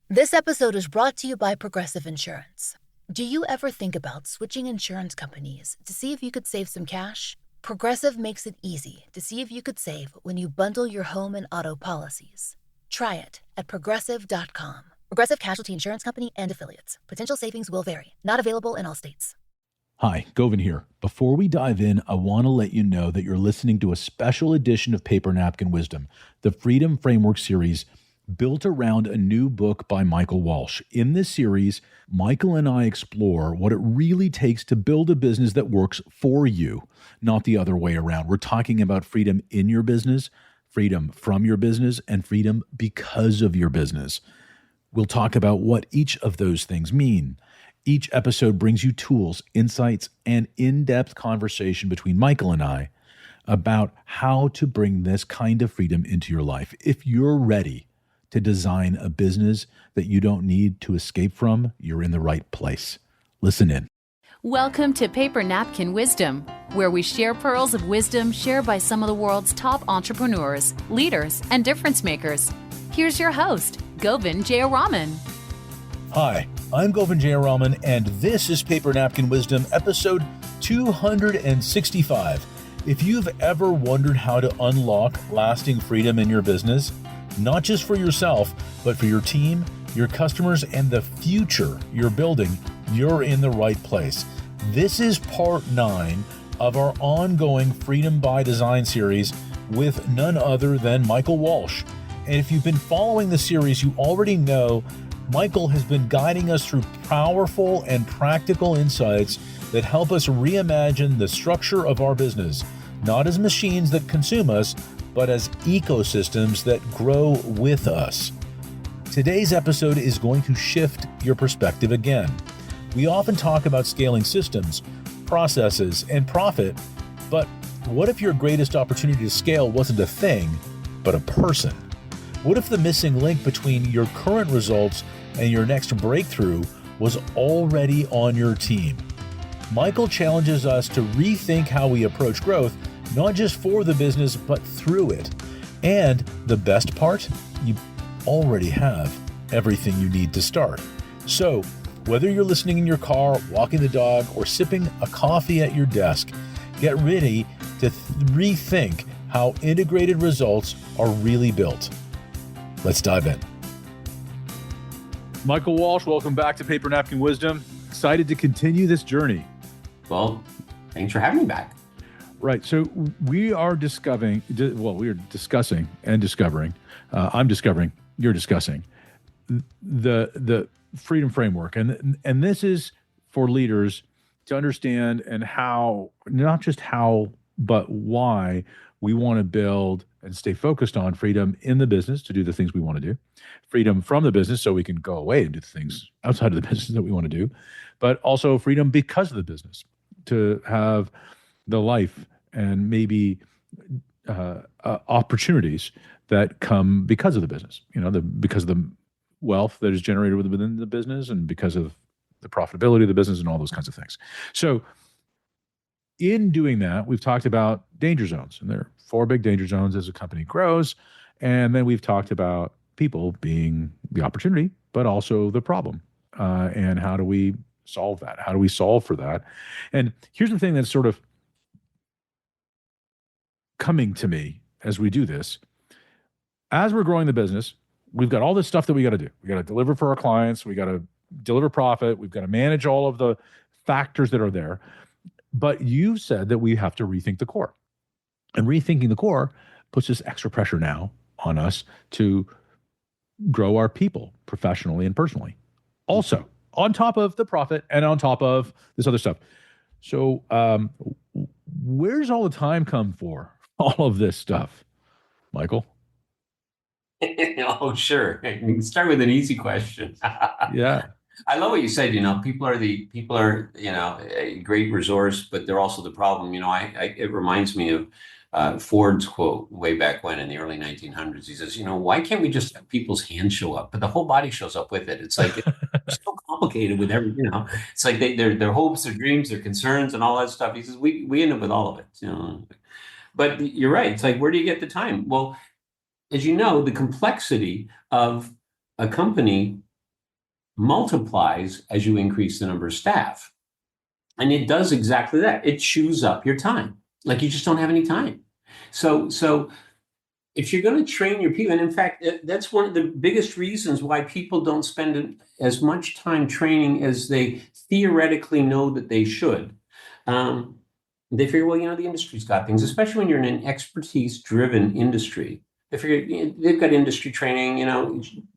This episode is brought to you by Progressive Insurance. Do you ever think about switching insurance companies to see if you could save some cash? Progressive makes it easy to see if you could save when you bundle your home and auto policies. Try it at progressive.com. Progressive Casualty Insurance Company and Affiliates. Potential savings will vary. Not available in all states. Hi, Govindh here. Before we dive in, I want to let you know that you're listening to a special edition of Paper Napkin Wisdom, the Freedom Framework series built around a new book by Michael Walsh. In this series, Michael and I explore what it really takes to build a business that works for you, not the other way around. We're talking about freedom in your business, freedom from your business, and freedom because of your business. We'll talk about what each of those things mean. Each episode brings you tools, insights, and in-depth conversation between Michael and I about how to bring this kind of freedom into your life. If you're ready to design a business that you don't need to escape from, you're in the right place. Listen in. Welcome to Paper Napkin Wisdom, where we share pearls of wisdom shared by some of the world's top entrepreneurs, leaders, and difference makers. Here's your host, Govindh Jayaraman. Hi, I'm Govindh Jayaraman, and this is Paper Napkin Wisdom, episode 265. If you've ever wondered how to unlock lasting freedom in your business, not just for yourself, but for your team, your customers, and the future you're building, you're in the right place. This is part 9 of our ongoing Freedom by Design series with none other than Michael Walsh. And if you've been following the series, you already know Michael has been guiding us through powerful and practical insights that help us reimagine the structure of our business, not as machines that consume us, but as ecosystems that grow with us. Today's episode is going to shift your perspective again. We often talk about scaling systems, processes, and profit, but what if your greatest opportunity to scale wasn't a thing, but a person? What if the missing link between your current results and your next breakthrough was already on your team? Michael challenges us to rethink how we approach growth, not just for the business, but through it. And the best part, you already have everything you need to start. So whether you're listening in your car, walking the dog, or sipping a coffee at your desk, get ready to rethink how integrated results are really built. Let's dive in. Michael Walsh, welcome back to Paper Napkin Wisdom. Excited to continue this journey. Well, thanks for having me back. Right. So we are discovering, and discovering, I'm discovering, you're discussing the freedom framework. And this is for leaders to understand and how, not just how, but why we want to build and stay focused on freedom in the business to do the things we want to do, freedom from the business so we can go away and do the things outside of the business that we want to do, but also freedom because of the business to have the life and maybe opportunities that come because of the business, because of the wealth that is generated within the business and because of the profitability of the business and all those kinds of things. So in doing that, we've talked about danger zones, and there are 4 big danger zones as a company grows. And then we've talked about people being the opportunity, but also the problem. And how do we solve that? How do we solve for that? And here's the thing that's sort of coming to me as we do this. As we're growing the business, we've got all this stuff that we got to do. We got to deliver for our clients. We got to deliver profit. We've got to manage all of the factors that are there. But you said that we have to rethink the core. And rethinking the core puts this extra pressure now on us to grow our people professionally and personally. Also, on top of the profit and on top of this other stuff. So where's all the time come for all of this stuff, Michael? Oh, sure. I can start with an easy question. Yeah. I love what you said. People are a great resource, but they're also the problem. It reminds me of Ford's quote way back when in the early 1900s. He says, why can't we just have people's hands show up, but the whole body shows up with it? It's like it's so complicated with it's like their hopes, their dreams, their concerns, and all that stuff. He says we end up with all of it. But you're right. It's like, where do you get the time? Well, as you know, the complexity of a company multiplies as you increase the number of staff. And it does exactly that. It chews up your time. Like you just don't have any time. So if you're going to train your people, and in fact, that's one of the biggest reasons why people don't spend as much time training as they theoretically know that they should. They figure, well, the industry's got things, especially when you're in an expertise-driven industry. They figure they've got industry training,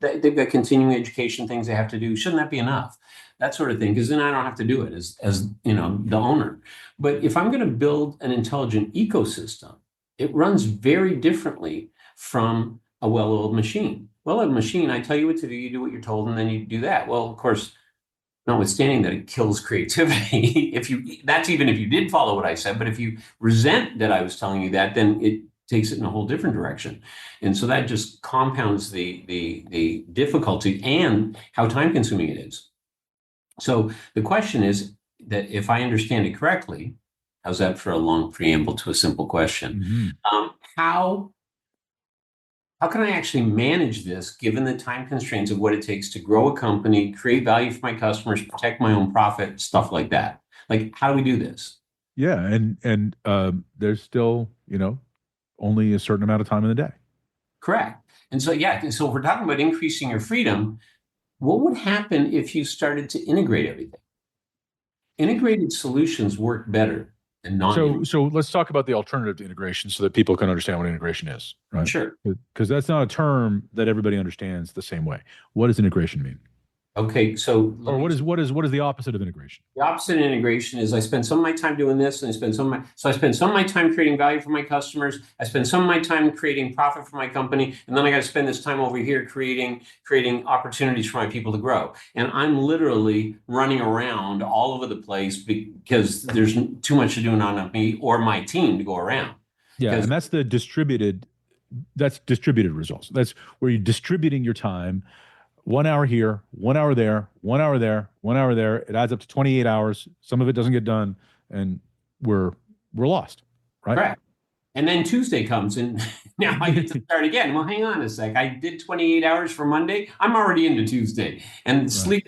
they've got continuing education things they have to do. Shouldn't that be enough? That sort of thing, because then I don't have to do it as the owner. But if I'm going to build an intelligent ecosystem, it runs very differently from a well-oiled machine. Well-oiled machine, I tell you what to do, you do what you're told, and then you do that. Well, of course, notwithstanding that it kills creativity, that's even if you did follow what I said, but if you resent that I was telling you that, then it takes it in a whole different direction. And so that just compounds the difficulty and how time-consuming it is. So the question is that if I understand it correctly, how's that for a long preamble to a simple question? How can I actually manage this given the time constraints of what it takes to grow a company, create value for my customers, protect my own profit, stuff like that? Like, how do we do this? Yeah, and there's still, only a certain amount of time in the day. Correct. And so, so if we're talking about increasing your freedom, what would happen if you started to integrate everything? Integrated solutions work better than non-integrated. So let's talk about the alternative to integration so that people can understand what integration is, right? Sure. Because that's not a term that everybody understands the same way. What does integration mean? Okay, so what is the opposite of integration? The opposite of integration is I spend some of my time doing this, and I spend some of my time creating value for my customers. I spend some of my time creating profit for my company, and then I got to spend this time over here creating opportunities for my people to grow. And I'm literally running around all over the place because there's too much to do on me or my team to go around. Yeah, and that's distributed results. That's where you're distributing your time. 1 hour here, 1 hour there, 1 hour there, 1 hour there. It adds up to 28 hours. Some of it doesn't get done, and we're lost, right? Correct. And then Tuesday comes, and now I get to start again. Well, hang on a sec. I did 28 hours for Monday. I'm already into Tuesday, and sleep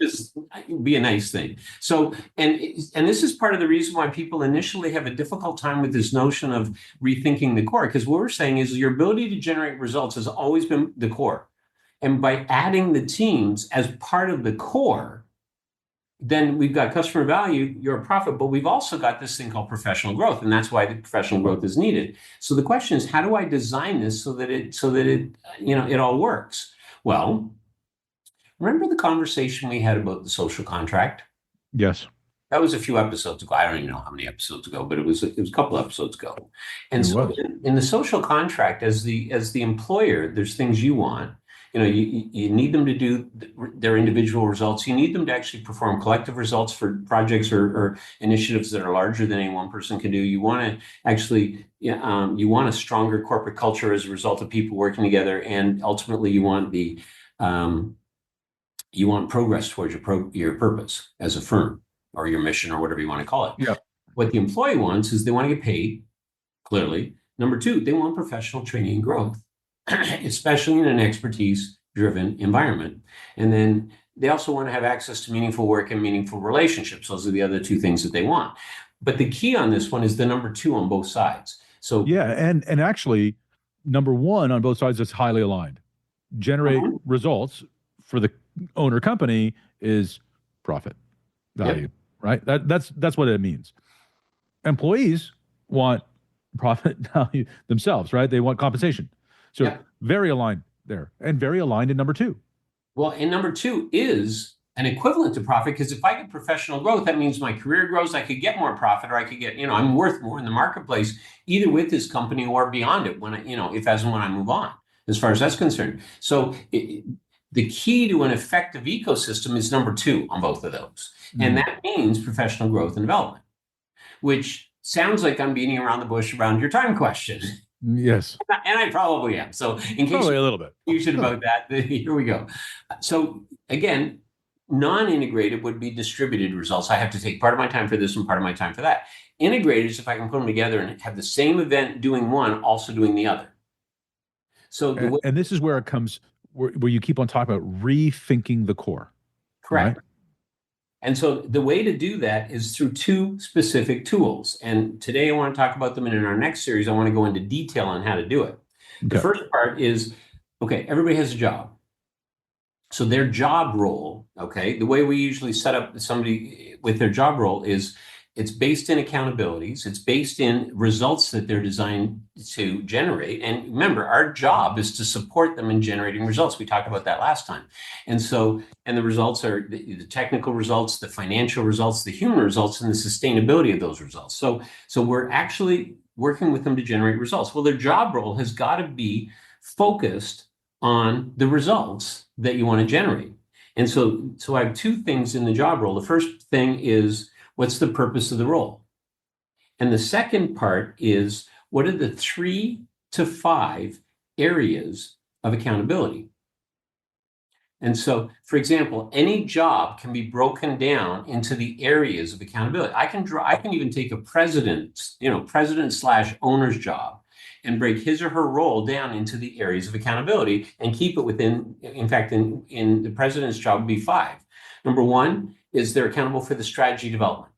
would be a nice thing. So, and this is part of the reason why people initially have a difficult time with this notion of rethinking the core, because what we're saying is your ability to generate results has always been the core. And by adding the teams as part of the core, then we've got customer value, your profit, but we've also got this thing called professional growth, and that's why the professional growth is needed. So the question is, how do I design this so that it all works? Well, remember the conversation we had about the social contract? Yes. That was a few episodes ago. I don't even know how many episodes ago, but it was a couple episodes ago. And so in the social contract, as the employer, there's things you want. You need them to do their individual results. You need them to actually perform collective results for projects or initiatives that are larger than any one person can do. You want to actually, you want a stronger corporate culture as a result of people working together, and ultimately, you want progress towards your purpose as a firm or your mission or whatever you want to call it. Yeah. What the employee wants is they want to get paid. Clearly, number two, they want professional training and growth, especially in an expertise-driven environment. And then they also want to have access to meaningful work and meaningful relationships. Those are the other two things that they want. But the key on this one is the number two on both sides. So yeah, and actually, number one on both sides is highly aligned. Generate results for the owner company is profit value, right? That's what it means. Employees want profit value themselves, right? They want compensation. So very aligned there, and very aligned in number two. Well, and number two is an equivalent to profit, because if I get professional growth, that means my career grows. I could get more profit, or I could get, I'm worth more in the marketplace, either with this company or beyond it when if as and when I move on, as far as that's concerned. So the key to an effective ecosystem is number two on both of those. And that means professional growth and development, which sounds like I'm beating around the bush around your time question. Yes. And I probably am. So in case probably a little bit confusion about that, here we go. So again, non-integrated would be distributed results. I have to take part of my time for this and part of my time for that. Integrated is if I can put them together and have the same event doing one, also doing the other. So and this is where it comes, where you keep on talking about rethinking the core. Correct. Right. And so the way to do that is through two specific tools. And today I want to talk about them. And in our next series, I want to go into detail on how to do it. Okay. The first part is, okay, everybody has a job. So their job role, okay, the way we usually set up somebody with their job role is it's based in accountabilities. It's based in results that they're designed to generate. And remember, our job is to support them in generating results. We talked about that last time. And so, and the results are the technical results, the financial results, the human results, and the sustainability of those results. So we're actually working with them to generate results. Well, their job role has got to be focused on the results that you want to generate. And so I have two things in the job role. The first thing is, what's the purpose of the role? And the second part is, what are the 3 to 5 areas of accountability? And so, for example, any job can be broken down into the areas of accountability. I can even take a president/owner's job and break his or her role down into the areas of accountability and keep it within, in fact, in the president's job would be 5. Number 1 is they're accountable for the strategy development.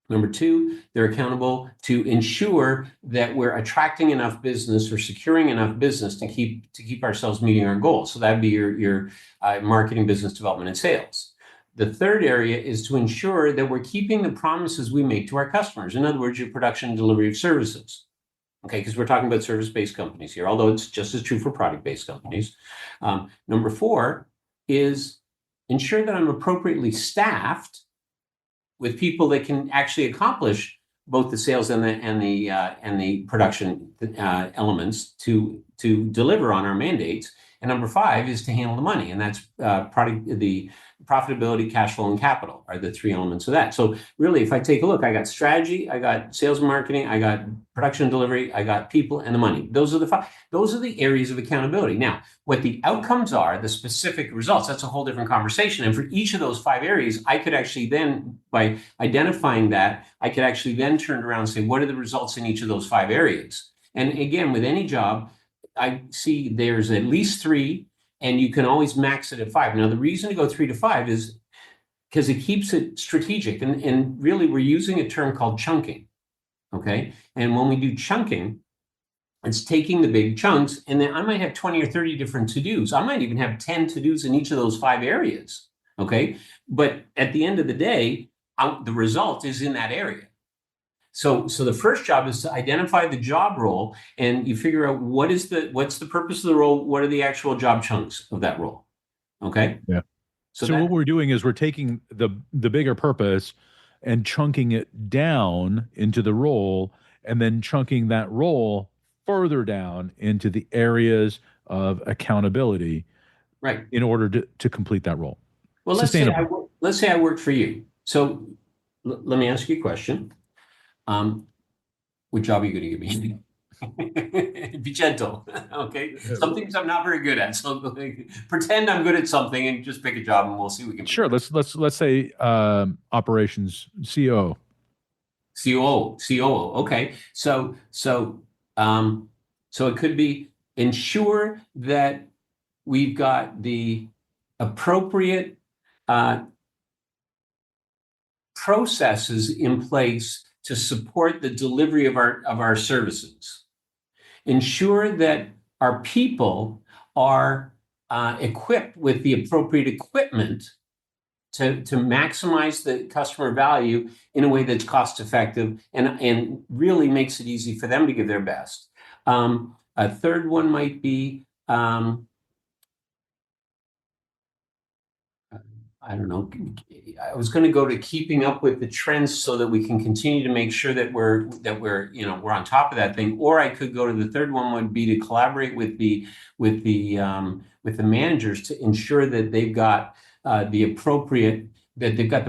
Number 2, they're accountable to ensure that we're attracting enough business or securing enough business to keep ourselves meeting our goals. So that'd be your marketing, business development, and sales. The third area is to ensure that we're keeping the promises we make to our customers. In other words, your production and delivery of services. Okay, because we're talking about service-based companies here, although it's just as true for product-based companies. Number 4 is ensure that I'm appropriately staffed with people that can actually accomplish both the sales and the production elements to deliver on our mandates. And number 5 is to handle the money, and that's the profitability, cash flow, and capital are the 3 elements of that. So really, if I take a look, I got strategy, I got sales and marketing, I got production and delivery, I got people and the money. Those are the 5. Those are the areas of accountability. Now, what the outcomes are, the specific results, that's a whole different conversation. And for each of those 5 areas, I could actually then, by identifying that, I could actually then turn around and say, what are the results in each of those 5 areas? And again, with any job, I see there's at least 3, and you can always max it at 5. Now, the reason to go 3 to 5 is because it keeps it strategic. And really, we're using a term called chunking, okay? And when we do chunking, it's taking the big chunks, and then I might have 20 or 30 different to-dos. I might even have 10 to-dos in each of those 5 areas, okay? But at the end of the day, the result is in that area. So the first job is to identify the job role, and you figure out what's the purpose of the role, what are the actual job chunks of that role, okay? Yeah. So what we're doing is we're taking the bigger purpose and chunking it down into the role, and then chunking that role further down into the areas of accountability, right? In order to complete that role. Well, let's say I work for you. So let me ask you a question. What job are you going to give me? Be gentle, okay? Some things I'm not very good at, so pretend I'm good at something and just pick a job, and we'll see what we can. Sure. Let's say operations COO. COO. Okay. So it could be ensure that we've got the appropriate processes in place to support the delivery of our services. Ensure that our people are equipped with the appropriate equipment to maximize the customer value in a way that's cost effective and really makes it easy for them to give their best. A third one might be, I don't know. I was going to go to keeping up with the trends so that we can continue to make sure that we're on top of that thing. Or I could go to the third one would be to collaborate with the managers to ensure that they've got the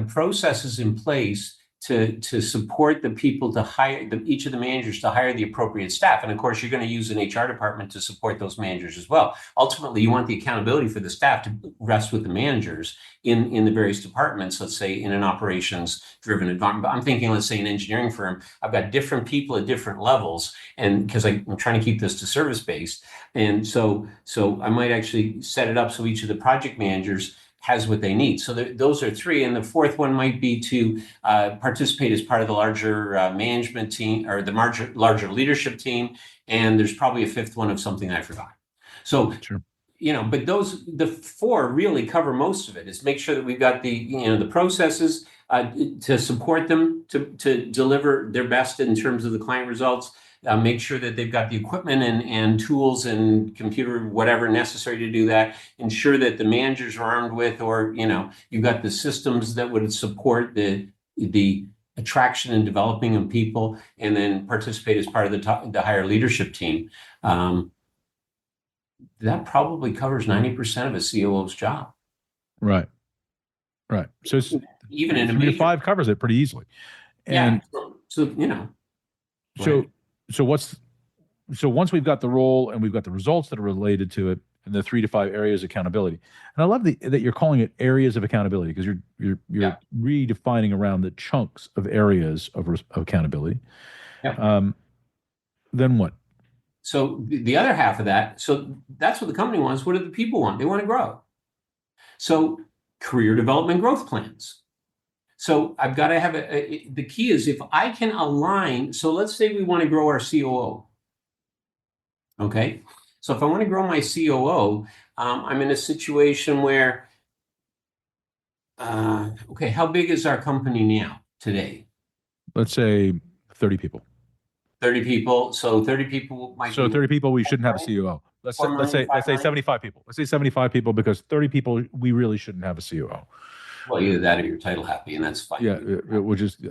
processes in place to support the people to hire each of the managers to hire the appropriate staff. And of course, you're going to use an HR department to support those managers as well. Ultimately, you want the accountability for the staff to rest with the managers in the various departments, let's say in an operations driven environment. But I'm thinking, let's say an engineering firm, I've got different people at different levels, and because I'm trying to keep this to service based. And so I might actually set it up so each of the project managers has what they need. So those are three. And the fourth one might be to participate as part of the larger management team or the larger leadership team. And there's probably a fifth one of something I forgot. So, Sure. but the four really cover most of it. Is make sure that we've got the processes to support them to deliver their best in terms of the client results. Make sure that they've got the equipment and tools and computer, whatever necessary to do that. Ensure that the managers are armed with, or, you've got the systems that would support the attraction and developing of people, and then participate as part of the higher leadership team. That probably covers 90% of a COO's job. Right. So it's Even in a 3 to 5 covers it pretty easily. And yeah. So once we've got the role and we've got the results that are related to it, and the 3 to 5 areas of accountability, and I love that you're calling it areas of accountability, because you're redefining around the chunks of areas of accountability. Yeah. Then what? So the other half of that, so that's what the company wants. What do the people want? They want to grow. So career development growth plans. So I've got to have the key is if I can align. So let's say we want to grow our COO. Okay. So if I want to grow my COO, I'm in a situation where, okay, how big is our company now today? Let's say 30 people. 30 people. So 30 people might. So 30 people, we shouldn't have a COO. Let's say 75 people. Let's say 75 people, because 30 people, we really shouldn't have a COO. Well, either that or you're title happy, and that's fine. Yeah,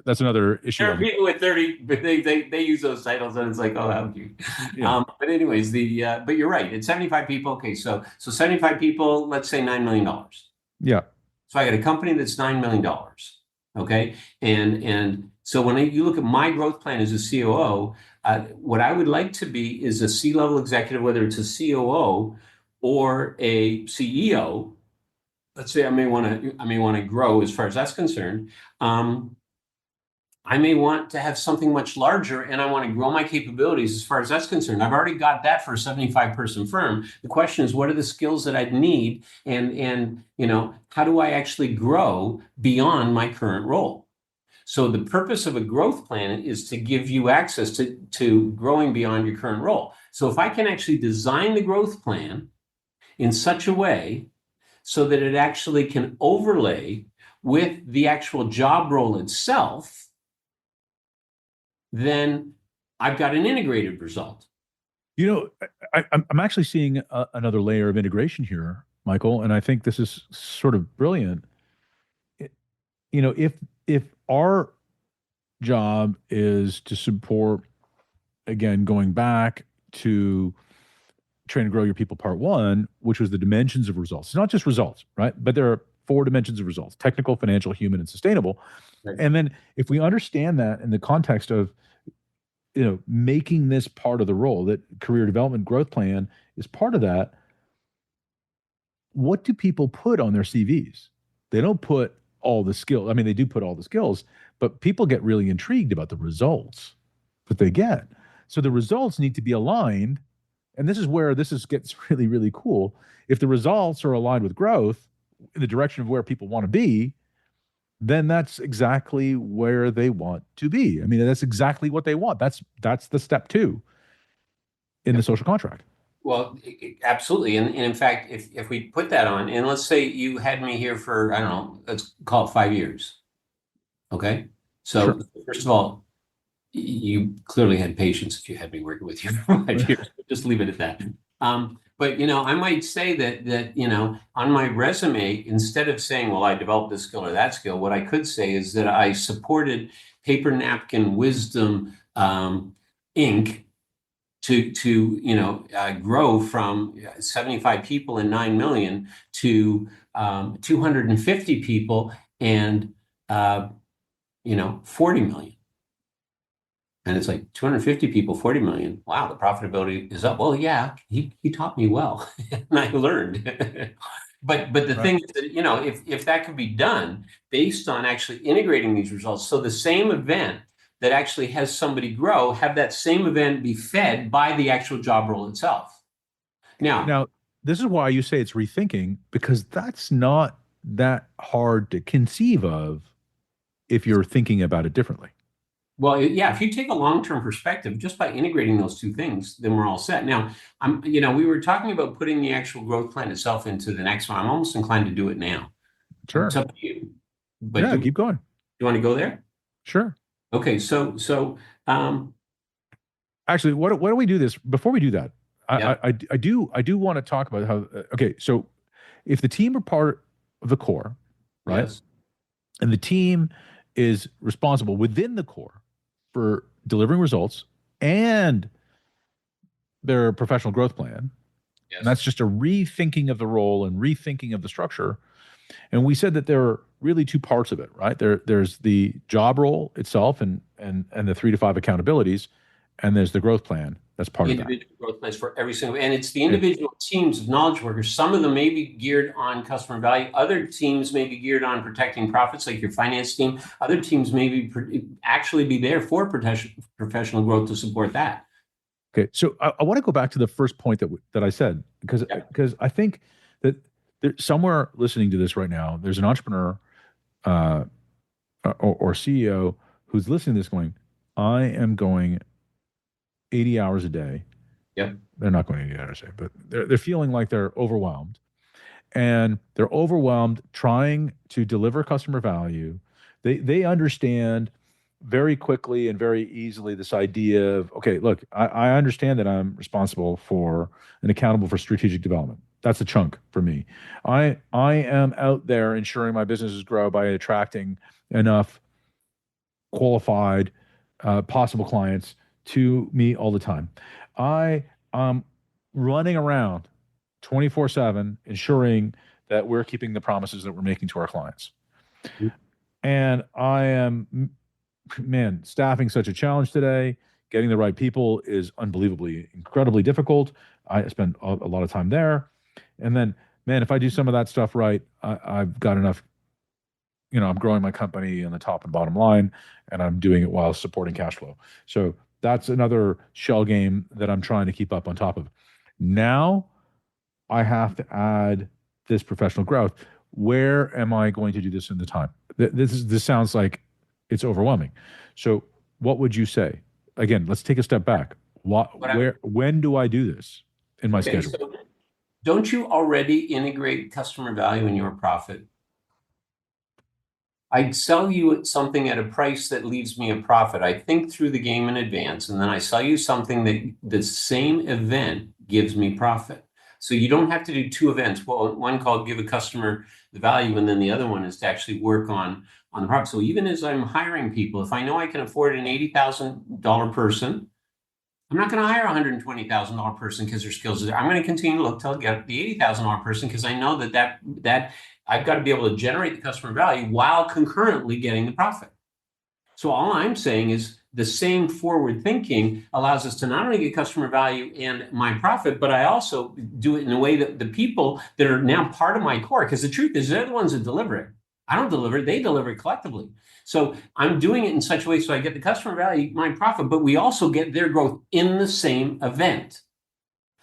that's another issue. There are people with 30, but they use those titles, and it's like, oh, how cute. Yeah. But anyways, but you're right. It's 75 people. Okay, so 75 people. Let's say $9 million. Yeah. So I got a company that's $9 million. Okay, and so when you look at my growth plan as a COO, what I would like to be is a C-level executive, whether it's a COO or a CEO. Let's say I may want to grow as far as that's concerned. I may want to have something much larger, and I want to grow my capabilities as far as that's concerned. I've already got that for a 75-person firm. The question is, what are the skills that I'd need, and how do I actually grow beyond my current role? So the purpose of a growth plan is to give you access to growing beyond your current role. So if I can actually design the growth plan in such a way so that it actually can overlay with the actual job role itself, then I've got an integrated result. I'm actually seeing another layer of integration here, Michael, and I think this is sort of brilliant. If our job is to support, again, going back to train and grow your people part 1, which was the dimensions of results. It's not just results, right? But there are 4 dimensions of results: technical, financial, human, and sustainable. Right. And then if we understand that in the context of, making this part of the role, that career development growth plan is part of that, what do people put on their CVs? They don't put all the skills. I mean, they do put all the skills, but people get really intrigued about the results that they get. So the results need to be aligned. And this is where gets really, really cool. If the results are aligned with growth in the direction of where people want to be, then that's exactly where they want to be. I mean, that's exactly what they want. That's the step 2 in the social contract. Well, absolutely. And in fact, if we put that on, and let's say you had me here for, I don't know, let's call it 5 years. Okay. So sure. First of all, you clearly had patience if you had me working with you for 5 years. Just leave it at that. But I might say that on my resume, instead of saying, well, I developed this skill or that skill, what I could say is that I supported Paper Napkin Wisdom Inc. to grow from 75 people and 9 million to 250 people and 40 million. And it's like 250 people, 40 million. Wow, the profitability is up. Well, yeah, he taught me well, and I learned. But the thing is that, if that could be done based on actually integrating these results, so the same event that actually has somebody grow, have that same event be fed by the actual job role itself. Now, this is why you say it's rethinking, because that's not that hard to conceive of if you're thinking about it differently. Well, yeah, if you take a long-term perspective, just by integrating those two things, then we're all set. Now, we were talking about putting the actual growth plan itself into the next one. I'm almost inclined to do it now. It's Sure. up to you. But Yeah, do keep going. you want to go there? Sure. Okay, so Actually, why don't we do this before we do that? yeah, I do want to talk about how. Okay, so if the team are part of the core, right, yes, and the team is responsible within the core for delivering results and their professional growth plan, and yes. that's just a rethinking of the role and rethinking of the structure. And we said that there are really two parts of it, right? There's the job role itself and the 3 to 5 accountabilities, and there's the growth plan that's part of that. Individual growth plans for every single, and it's the Okay. individual teams of knowledge workers. Some of them may be geared on customer value. Other teams may be geared on protecting profits, like your finance team. Other teams may actually be there for professional growth to support that. Okay, so I want to go back to the first point that I said because Yeah. I think that somewhere listening to this right now, there's an entrepreneur uh, or CEO who's listening to this going, I am going 80 hours a day. Yep. They're not going 80 hours a day, but they're feeling like they're overwhelmed, and they're overwhelmed trying to deliver customer value. They understand very quickly and very easily this idea of, okay, look, I understand that I'm responsible for and accountable for strategic development. That's a chunk for me. I am out there ensuring my businesses grow by attracting enough qualified possible clients to me all the time. I am running around 24/7 ensuring that we're keeping the promises that we're making to our clients. And I am, man, staffing such a challenge today. Getting the right people is unbelievably, incredibly difficult. I spend a lot of time there. And then, man, if I do some of that stuff right, I've got enough, I'm growing my company on the top and bottom line, and I'm doing it while supporting cash flow. So that's another shell game that I'm trying to keep up on top of. Now I have to add this professional growth. Where am I going to do this in the time? This sounds like it's overwhelming. So what would you say? Again, let's take a step back. When do I do this in my schedule? So don't you already integrate customer value in your profit? I sell you something at a price that leaves me a profit. I think through the game in advance, and then I sell you something that the same event gives me profit. So you don't have to do two events. Well, one called give a customer the value, and then the other one is to actually work on the profit. So even as I'm hiring people, if I know I can afford an $80,000 person, I'm not going to hire a $120,000 person because their skills are there. I'm going to continue to look till I get the $80,000 person because I know that I've got to be able to generate the customer value while concurrently getting the profit. So all I'm saying is the same forward thinking allows us to not only get customer value and my profit, but I also do it in a way that the people that are now part of my core, because the truth is they're the ones that deliver it. I don't deliver it, they deliver it collectively. So I'm doing it in such a way so I get the customer value, my profit, but we also get their growth in the same event.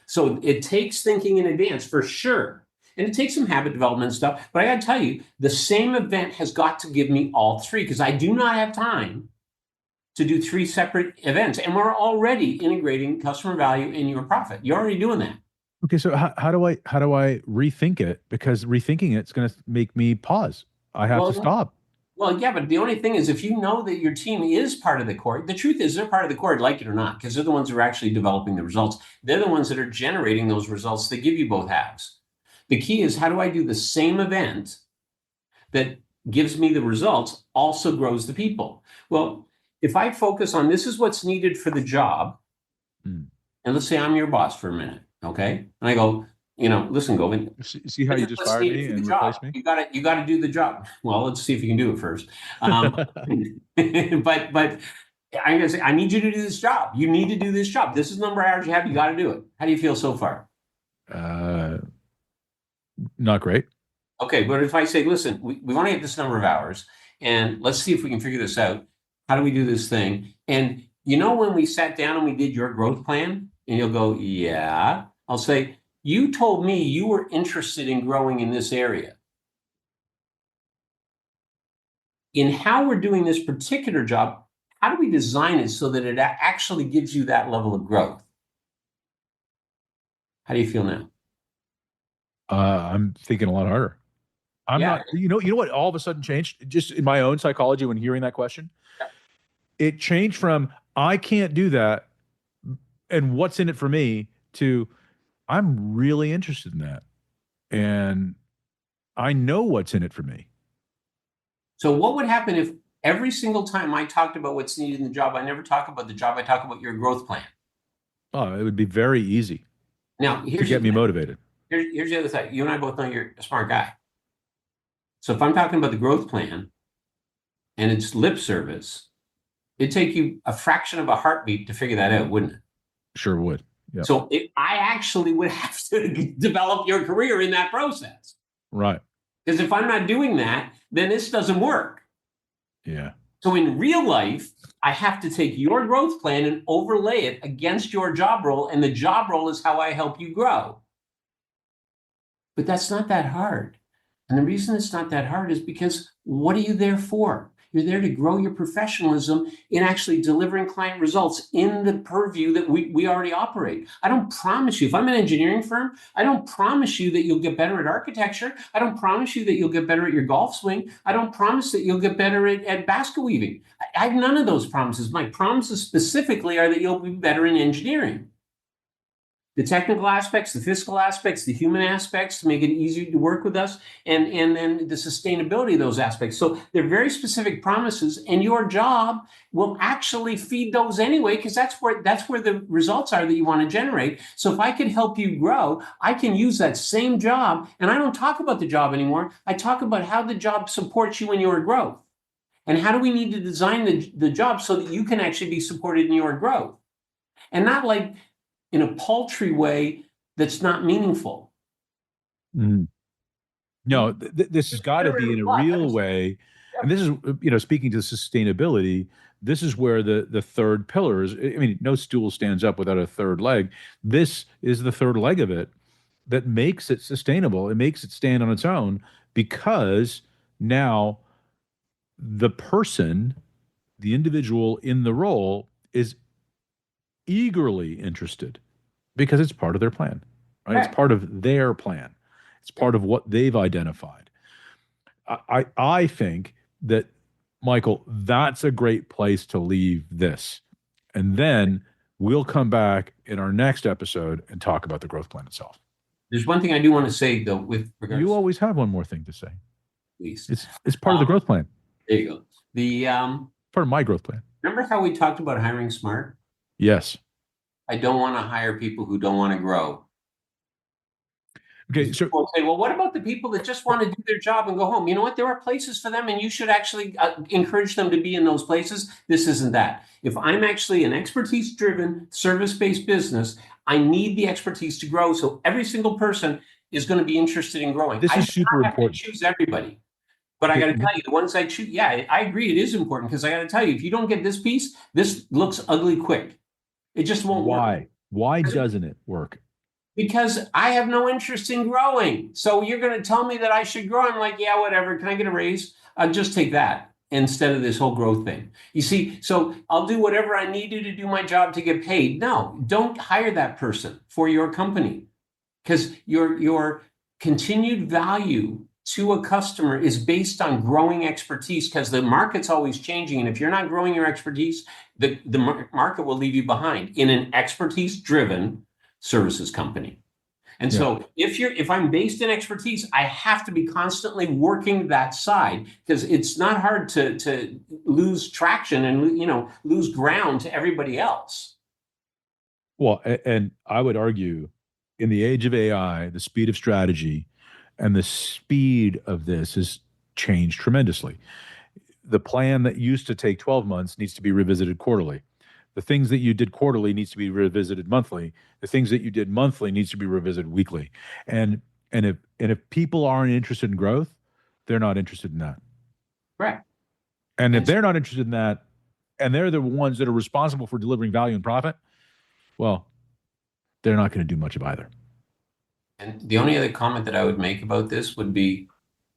So it takes thinking in advance for sure. And it takes some habit development stuff. But I got to tell you, the same event has got to give me all three because I do not have time to do three separate events. And we're already integrating customer value in your profit. You're already doing that. Okay, so how do I rethink it? Because rethinking it's going to make me pause. I have to stop. Well, yeah, but the only thing is if you know that your team is part of the core, the truth is they're part of the core, like it or not, because they're the ones who are actually developing the results. They're the ones that are generating those results that give you both halves. The key is how do I do the same event that gives me the results, also grows the people? Well, if I focus on this is what's needed for the job, and let's say I'm your boss for a minute, okay? And I go, listen, Govindh. See how you just fired me and replaced me? You got to do the job. Well, let's see if you can do it first. But I'm gonna say, I need you to do this job. You need to do this job. This is the number of hours you have. You got to do it. How do you feel so far? Not great. Okay, but if I say, listen, we want to get this number of hours, and let's see if we can figure this out. How do we do this thing? And when we sat down and we did your growth plan, and you'll go, yeah. I'll say, you told me you were interested in growing in this area. in how we're doing this particular job, how do we design it so that it actually gives you that level of growth? How do you feel now? I'm thinking a lot harder. I'm Yeah. not, you know what all of a sudden changed just in my own psychology when hearing that question? It changed from I can't do that and what's in it for me to I'm really interested in that. And I know what's in it for me. So what would happen if every single time I talked about what's needed in the job, I never talk about the job, I talk about your growth plan? Oh, it would be very easy Now, to here's the get me thing. motivated. Here's the other side. You and I both know you're a smart guy. So if I'm talking about the growth plan and it's lip service, it'd take you a fraction of a heartbeat to figure that out, wouldn't it? Sure would. Yeah. So I actually would have to develop your career in that process. Right. Because if I'm not doing that, then this doesn't work. Yeah. So in real life, I have to take your growth plan and overlay it against your job role. And the job role is how I help you grow. But that's not that hard. And the reason it's not that hard is because what are you there for? You're there to grow your professionalism in actually delivering client results in the purview that we already operate. I don't promise you, if I'm an engineering firm, I don't promise you that you'll get better at architecture. I don't promise you that you'll get better at your golf swing. I don't promise that you'll get better at basket weaving. I have none of those promises. My promises specifically are that you'll be better in engineering. The technical aspects, the fiscal aspects, the human aspects to make it easier to work with us, and then the sustainability of those aspects. So they're very specific promises, and your job will actually feed those anyway, because that's where the results are that you want to generate. So if I can help you grow, I can use that same job, and I don't talk about the job anymore. I talk about how the job supports you in your growth. And how do we need to design the job so that you can actually be supported in your growth? And not like in a paltry way that's not meaningful. Mm. No, this has got to be in a real way. And this is, speaking to sustainability, this is where the third pillar is. I mean, no stool stands up without a third leg. This is the third leg of it that makes it sustainable. It makes it stand on its own because now the person, the individual in the role is eagerly interested because it's part of their plan, right? It's part of their plan. It's part of what they've identified. I think that, Michael, that's a great place to leave this. And then we'll come back in our next episode and talk about the growth plan itself. There's one thing I do want to say, though, with regards. You always have one more thing to say. Please. It's part of the growth plan. There you go. The part of my growth plan. Remember how we talked about hiring smart? Yes. I don't want to hire people who don't want to grow. Okay, so people say, well, what about the people that just want to do their job and go home? You know what? There are places for them, and you should actually encourage them to be in those places. This isn't that. If I'm actually an expertise-driven, service-based business, I need the expertise to grow. So every single person is going to be interested in growing. This is super important. I choose everybody. But I got to tell you, the ones I choose, yeah, I agree, it is important, because I got to tell you, if you don't get this piece, this looks ugly quick. It just won't work. Why doesn't it work? Because I have no interest in growing. So you're going to tell me that I should grow. I'm like, yeah, whatever. Can I get a raise? I'll just take that instead of this whole growth thing. You see, so I'll do whatever I need to do my job to get paid. No, don't hire that person for your company, because your continued value to a customer is based on growing expertise, because the market's always changing. And if you're not growing your expertise, the market will leave you behind in an expertise-driven services company. And so if I'm based in expertise, I have to be constantly working that side, because it's not hard to lose traction and lose ground to everybody else. Well, and I would argue, in the age of AI, the speed of strategy and the speed of this has changed tremendously. The plan that used to take 12 months needs to be revisited quarterly. The things that you did quarterly needs to be revisited monthly. The things that you did monthly needs to be revisited weekly. And if people aren't interested in growth, they're not interested in that. Right. And if they're not interested in that, and they're the ones that are responsible for delivering value and profit, well, they're not going to do much of either. And the only other comment that I would make about this would be,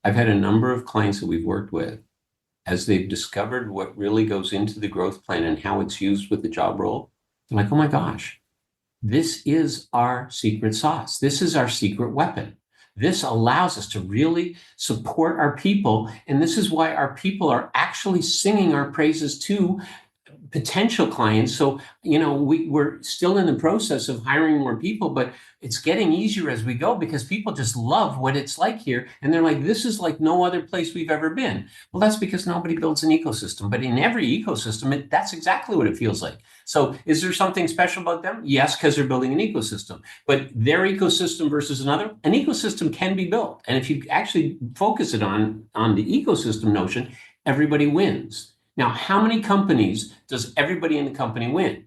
I've had a number of clients that we've worked with as they've discovered what really goes into the growth plan and how it's used with the job role, they're like, oh my gosh, this is our secret sauce. This is our secret weapon. This allows us to really support our people. And this is why our people are actually singing our praises to potential clients. So, we're still in the process of hiring more people, but it's getting easier as we go because people just love what it's like here. And they're like, this is like no other place we've ever been. Well, that's because nobody builds an ecosystem, but in every ecosystem, that's exactly what it feels like. So is there something special about them? Yes, because they're building an ecosystem, but their ecosystem versus another, an ecosystem can be built. And if you actually focus it on the ecosystem notion, everybody wins. Now, how many companies does everybody in the company win?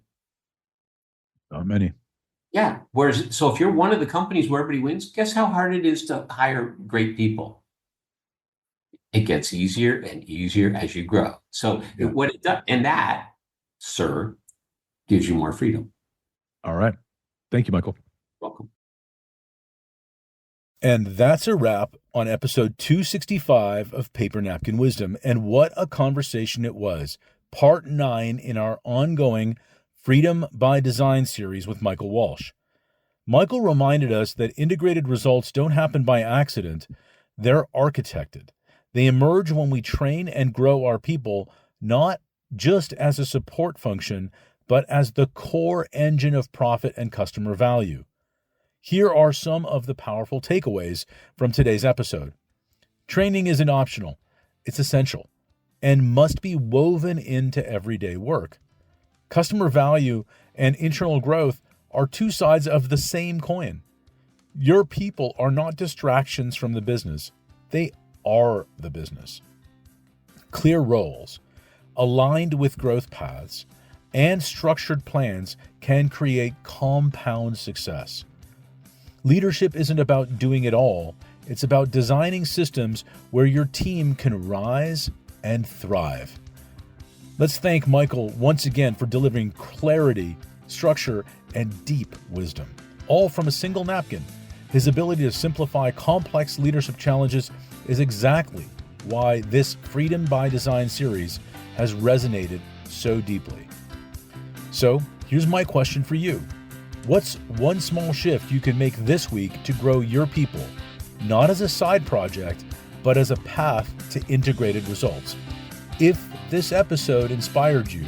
Not many. Yeah. So if you're one of the companies where everybody wins, guess how hard it is to hire great people? It gets easier and easier as you grow. So what it does, and that, sir, gives you more freedom. All right. Thank you, Michael. Welcome. And that's a wrap on episode 265 of Paper Napkin Wisdom. And what a conversation it was. Part 9 in our ongoing Freedom by Design series with Michael Walsh. Michael reminded us that integrated results don't happen by accident. They're architected. They emerge when we train and grow our people, not just as a support function, but as the core engine of profit and customer value. Here are some of the powerful takeaways from today's episode. Training isn't optional. It's essential and must be woven into everyday work. Customer value and internal growth are two sides of the same coin. Your people are not distractions from the business. They are the business. Clear roles, aligned with growth paths, and structured plans can create compound success. Leadership isn't about doing it all. It's about designing systems where your team can rise and thrive. Let's thank Michael once again for delivering clarity, structure, and deep wisdom, all from a single napkin. His ability to simplify complex leadership challenges is exactly why this Freedom by Design series has resonated so deeply. So, here's my question for you. What's one small shift you can make this week to grow your people, not as a side project, but as a path to integrated results? If this episode inspired you,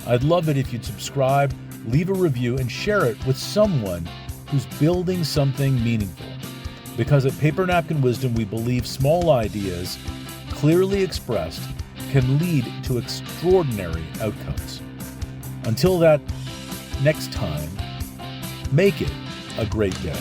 I'd love it if you'd subscribe, leave a review, and share it with someone who's building something meaningful. Because at Paper Napkin Wisdom, we believe small ideas, clearly expressed, can lead to extraordinary outcomes. Until that next time, make it a great day.